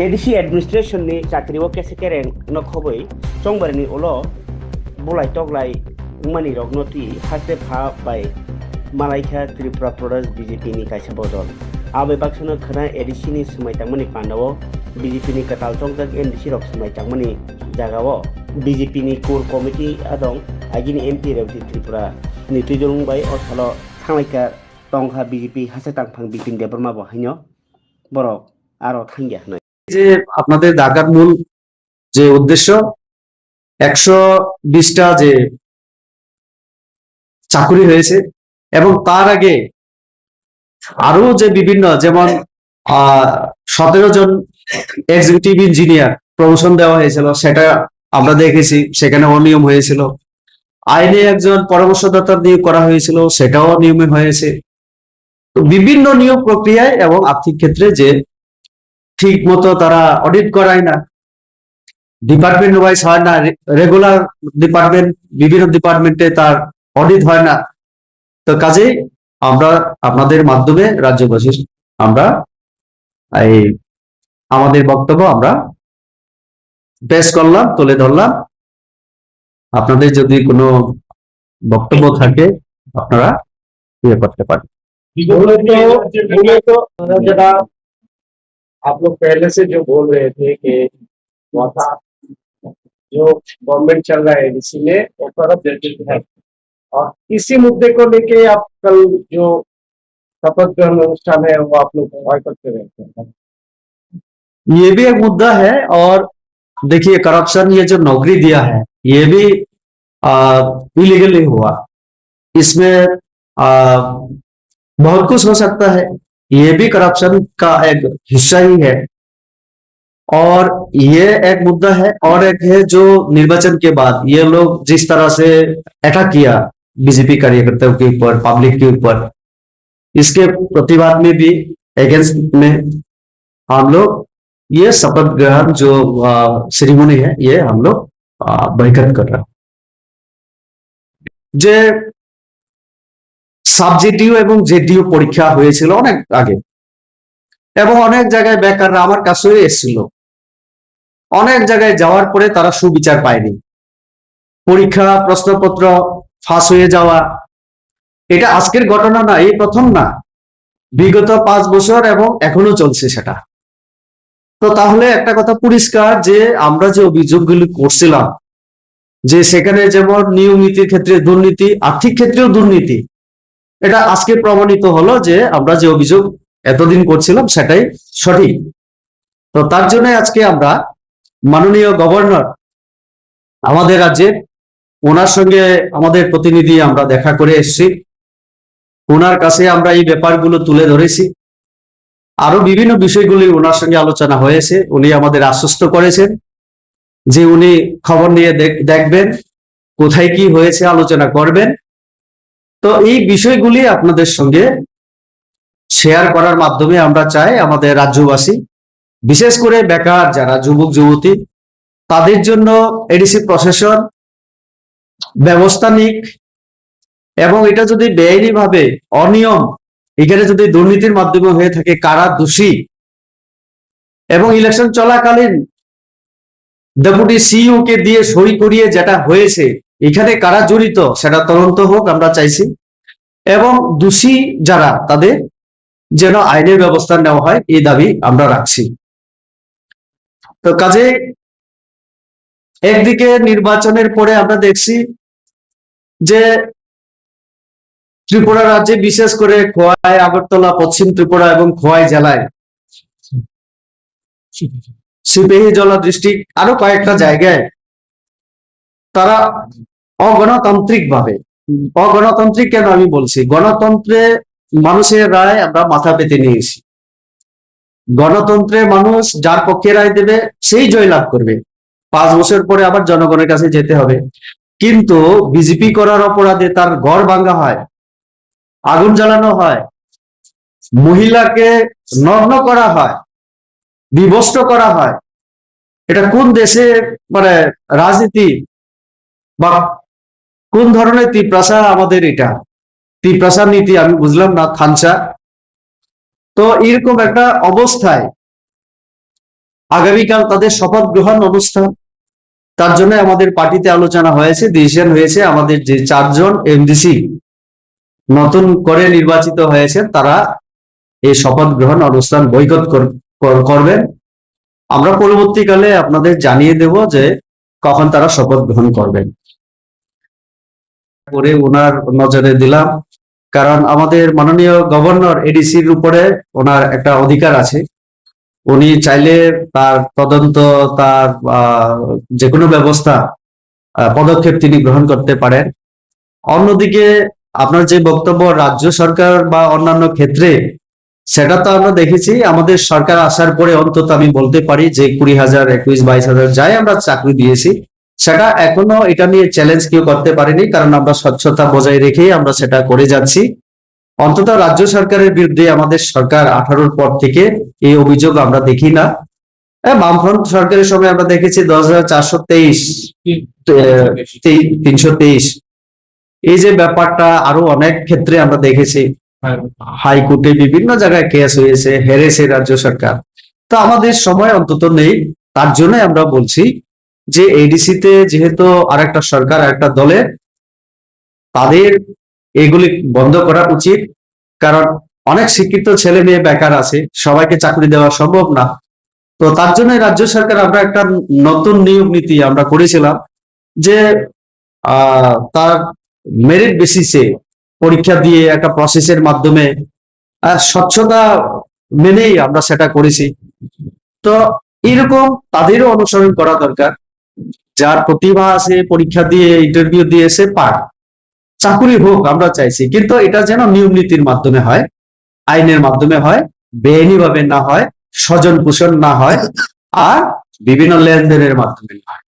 ADC एडमिनिस्ट्रेशननि चाकरियाव केसे केरें नखबै चंबारनि उलो बुलाय तगलाय मानि रगनति हासे भा बाय मालायखा त्रिपुरा प्रदेश बीजेपी नि कायसा बदल आबे बाक्सनो खना एडिसि नि समायतांमनि पान्डाव बीजेपी नि कताल चंजक एनडिसि रक समायतांमनि जागाव बीजेपी नि कोर कमिटी आदं आगिनि एमपी रेवति त्रिपुरा नि तुजों बाय असालो थांलायका तंखा बीजेपी हासे तांफां बिपिन देबरमा बहायनो बरक आरो थांगिया हनै যে আপনাদের ডাকার মূল যে উদ্দেশ্য 120টা যে চাকরি হয়েছে এবং তার আগে আরো যে বিভিন্ন যেমন 17 জন এক্সিকিউটিভ ইঞ্জিনিয়ার প্রমোশন দেওয়া হয়েছিল সেটা আমরা দেখেছি, সেখানে অনিয়ম হয়েছিল। আইনে একজন পরামর্শদাতা নিয়োগ করা হয়েছিল, সেটাও অনিয়মে হয়েছে। তো বিভিন্ন নিয়োগ প্রক্রিয়ায় এবং আর্থিক ক্ষেত্রে যে ঠিক মতো তারা অডিট করায় না, ডিপার্টমেন্ট ওয়াইজ হয় না, রেগুলার ডিপার্টমেন্ট বিভিন্ন ডিপার্টমেন্টে তার অডিট হয় না। তো কাজেই আমরা আপনাদের মাধ্যমে রাজ্যবাসী আমরা এই আমাদের বক্তব্য আমরা পেশ করলাম, তুলে ধরলাম। আপনাদের যদি কোনো বক্তব্য থাকে আপনারা ইয়ে করতে পারেন। आप लोग पहले से जो बोल रहे थे कि जो गवर्नमेंट चल रहा है एडीसी में वो तरफ देते है, और इसी मुद्दे को लेके आप कल जो शपथ ग्रहण अनुष्ठान है वो आप लोग बॉयकॉट कर रहे थे। ये भी एक मुद्दा है। और देखिए करप्शन, ये जो नौकरी दिया है ये भी इलीगली हुआ। इसमें बहुत कुछ हो सकता है, ये भी करप्शन का एक हिस्सा ही है। और ये एक मुद्दा है। और एक है जो निर्वाचन के बाद ये लोग जिस तरह से अटैक किया बीजेपी कार्यकर्ताओं के ऊपर, पब्लिक के ऊपर, इसके प्रतिवाद में भी अगेंस्ट में हम लोग ये शपथ ग्रहण जो सेरेमनी है ये हम लोग बॉयकॉट कर रहे हैं। যে সাবজেক্টিভ এবং জেডিও পরীক্ষা হয়েছিল অনেক আগে, এবং অনেক জায়গায় বেকাররা আমার কাছে এসেছিল। অনেক জায়গায় যাওয়ার পরে তারা সুবিচার পায়নি, পরীক্ষা প্রশ্নপত্র ফাঁস হয়ে যাওয়া। এটা আজকের ঘটনা না, এই প্রথম না, বিগত 5 বছর এবং এখনো চলছে সেটা। তো তাহলে একটা কথা পরিষ্কার যে আমরা যে অভিযোগগুলি করছিলাম যে সেখানে যেমন নিয়ম নীতির ক্ষেত্রে দুর্নীতি, আর্থিক ক্ষেত্রেও দুর্নীতি, এটা আজকে প্রমাণিত হলো যে আমরা যে অভিযোগ এতদিন করছিলাম সেটাই সঠিক। তো তার জন্য আজকে আমরা মাননীয় গভর্নর আমাদের রাজ্যের, ওনার সঙ্গে আমাদের প্রতিনিধি আমরা দেখা করে এসেছি, ওনার কাছে আমরা এই ব্যাপারগুলো তুলে ধরেছি। আরো বিভিন্ন বিষয়গুলি ওনার সঙ্গে আলোচনা হয়েছে। উনি আমাদের আশ্বস্ত করেছেন যে উনি খবর নিয়ে দেখবেন, কোথায় কি হয়েছে আলোচনা করবেন। তো এই বিষয়গুলি আপনাদের সঙ্গে শেয়ার করার মাধ্যমে আমরা চাই আমাদের রাজ্যবাসী, বিশেষ করে বেকার যারা যুবক যুবতী, তাদের জন্য এডিসি প্রশাসন ব্যবস্থা নিক। এবং এটা যদি বেআইনি ভাবে অনিয়ম, এখানে যদি দুর্নীতির মাধ্যমে হয়ে থাকে, কারা দোষী, এবং ইলেকশন চলাকালীন ডেপুটি সিইও কে দিয়ে সই করিয়ে যেটা হয়েছে এখানে কারা জড়িত সেটা তদন্ত হোক আমরা চাইছি। এবং দোষী যারা তাদের যেন আইনের ব্যবস্থা নেওয়া হয় এই দাবি আমরা রাখছি। তো কাজে একদিকে নির্বাচনের পরে আমরা দেখছি যে ত্রিপুরা রাজ্যে, বিশেষ করে খোয়াই, আগরতলা, পশ্চিম ত্রিপুরা এবং খোয়াই জেলায়, সিপাহীজলা ডিস্ট্রিক্ট, আরো কয়েকটা জায়গায় তারা অগণতান্ত্রিক ভাবে, অগণতান্ত্রিক কেন আমি বলছি, গণতন্ত্রে মানুষের রায় আমরা মাথা পেতে নিয়েছি। গণতন্ত্রে মানুষ যার পক্ষে রায় দেবে সেই জয়লাভ করবে। 5 বছর পরে আবার জনগণের কাছে যেতে হবে। কিন্তু বিজেপি করার অপরাধে তার ঘর ভাঙা হয়, আগুন জ্বালানো হয়, মহিলাকে নগ্ন করা হয়, বিবস্ত্র করা হয়। এটা কোন দেশে মানে রাজনীতি বা কোন ধরনের ত্রিপ্রাসা আমাদের? এটা ত্রিপ্রাসা নীতি আমি বুঝলাম না, খানসা। তো এরকম একটা অবস্থায় আগামীকাল তাদের শপথ গ্রহণ অনুষ্ঠান, তার জন্য আমাদের পার্টিতে আলোচনা হয়েছে, ডিসিশন হয়েছে আমাদের যে 4 জন এমডিসি নতুন করে নির্বাচিত হয়েছে তারা এই শপথ গ্রহণ অনুষ্ঠান বয়কট করবেন। আমরা পরবর্তীকালে আপনাদের জানিয়ে দেব যে কখন তারা শপথ গ্রহণ করবেন। করে ওনার নজরে দিলাম, কারণ আমাদের মাননীয় গভর্নর এডিসির উপরে ওনার একটা অধিকার আছে। উনি চাইলে তার তদন্ত, তার যে কোনো ব্যবস্থা, পদক্ষেপ তিনি গ্রহণ করতে পারেন। অন্যদিকে আপনার যে বক্তব্য রাজ্য সরকার বা অন্যান্য ক্ষেত্রে, সেটা তো আমরা দেখেছি আমাদের সরকার আসার পরে অন্তত আমি বলতে পারি যে 20,000, 21-22,000 যাই আমরা চাকরি দিয়েছি, সেটা এখনো এটা নিয়ে চ্যালেঞ্জ কেউ করতে পারেনি, কারণ আমরা স্বচ্ছতা বজায় রেখেই আমরা সেটা করে যাচ্ছি। অন্তত রাজ্য সরকারের বিরুদ্ধে আমাদের সরকার 18-র পর থেকে এই অভিযোগ আমরা দেখি না। বামফ্রন্ট সরকারের সময় আমরা দেখেছি 10,423, 323, এই যে ব্যাপারটা আরো অনেক ক্ষেত্রে আমরা দেখেছি। হাইকোর্টে বিভিন্ন জায়গায় কেস হয়েছে, হেরেছে রাজ্য সরকার। তো আমাদের সময় অন্তত নেই, তার জন্য আমরা বলছি যে এডিসিতে যেহেতু আরেকটা সরকার, আরেকটা দলের, তাদের এগুলি বন্ধ করা উচিত। কারণ অনেক শিক্ষিত ছেলে মেয়ে বেকার আছে, সবাইকে চাকরি দেওয়া সম্ভব না। তো তার জন্য রাজ্য সরকার আমরা একটা নতুন নিয়োগ নীতি আমরা করেছিলাম যে তার মেরিট বেসিসে পরীক্ষা দিয়ে একটা প্রসেসের মাধ্যমে স্বচ্ছতা মেনেই আমরা সেটা করেছি। তো এরকম তাদেরও অনুসরণ করা দরকার। যার প্রতিভা আছে, পরীক্ষা দিয়ে ইন্টারভিউ দিয়ে এসে পার, চাকরি হোক আমরা চাইছি, কিন্তু এটা যেন নিয়ম নীতির মাধ্যমে হয়, আইনের মাধ্যমে হয়, বেআইনি ভাবে না হয়, স্বজন পোষণ না হয়, আর বিভিন্ন লেনদেনের মাধ্যমে না হয়।